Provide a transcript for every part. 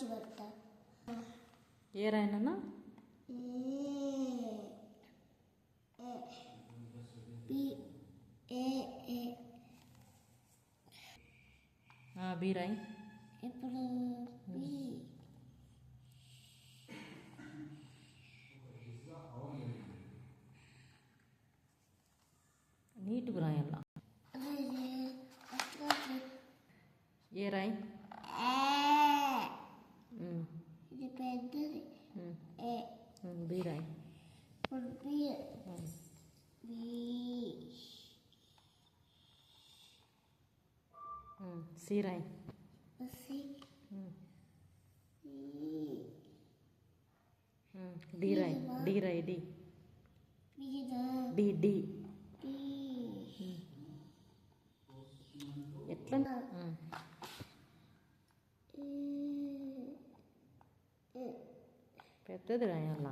ಬರ್ತಾ ఏ రాయనన్నా బి రాయి ఇప్పుడు నీట్గా రాయాల ఏ రాయి ఇది పెద్దది బి రాయి ఇప్పుడు సి రాయి డి రాయి డి రాయి డి డి డి ఎట్లా పెద్దది రాయాల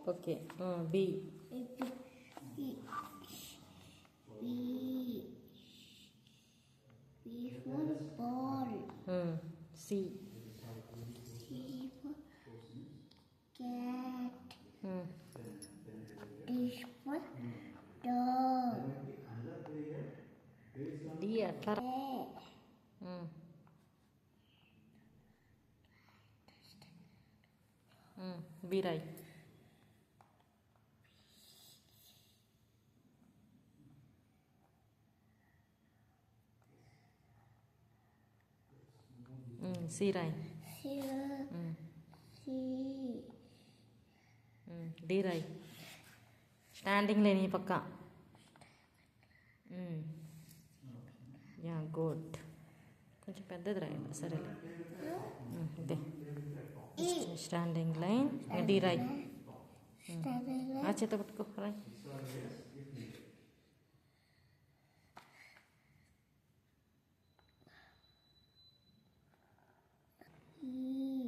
okay B C cat D for dog D అట్లా బి రాయి సి రాయి డి రాయి స్టాండింగ్ లేని ఈ పక్క యా గుడ్ కొంచెం పెద్దది రాయాలి సరేలే ఇదే స్టాండింగ్ లైన్ డి రాయి ఆ చేత పట్టుకో రాయి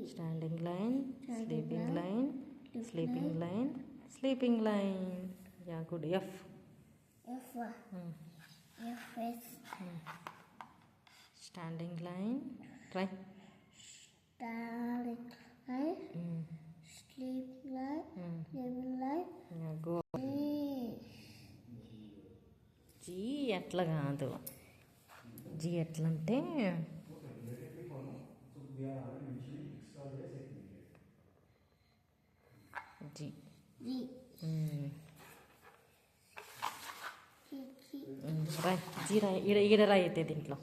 standing line sleeping line sleeping line sleeping line yeah good ఎఫ్ standing line try starting line sleep line living line yeah good జీ ఎట్లా కాదు జీ ఎట్లా అంటే జీ రాయ్ జీ రాయ్ ఈడ రాయి అయితే దీంట్లో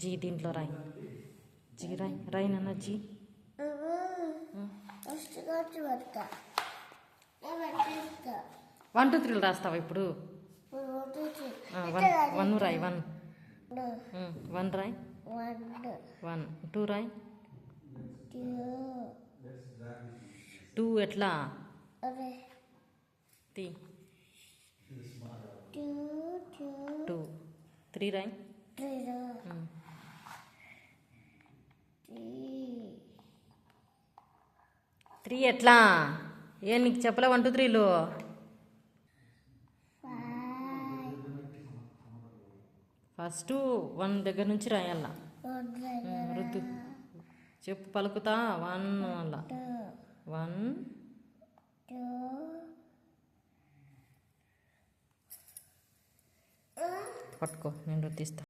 జీ దీంట్లో రాయి జీ రాయ్ రాయి నాన్న జీ వన్ టూ త్రీలు రాస్తావా ఇప్పుడు వన్ రాయి వన్ రాయ్ వన్ టూ రాయ్ టూ ఎట్లా టీ టూ త్రీ రాయ్ త్రీ ఎట్లా ఏ నీకు చెప్పలే వన్ టూ త్రీలు ఫస్ట్ వన్ దగ్గర నుంచి రాయాల రుద్దు చెప్పు పలుకుతా వన్ అలా వన్ పట్టుకో నేను రుద్దిస్తా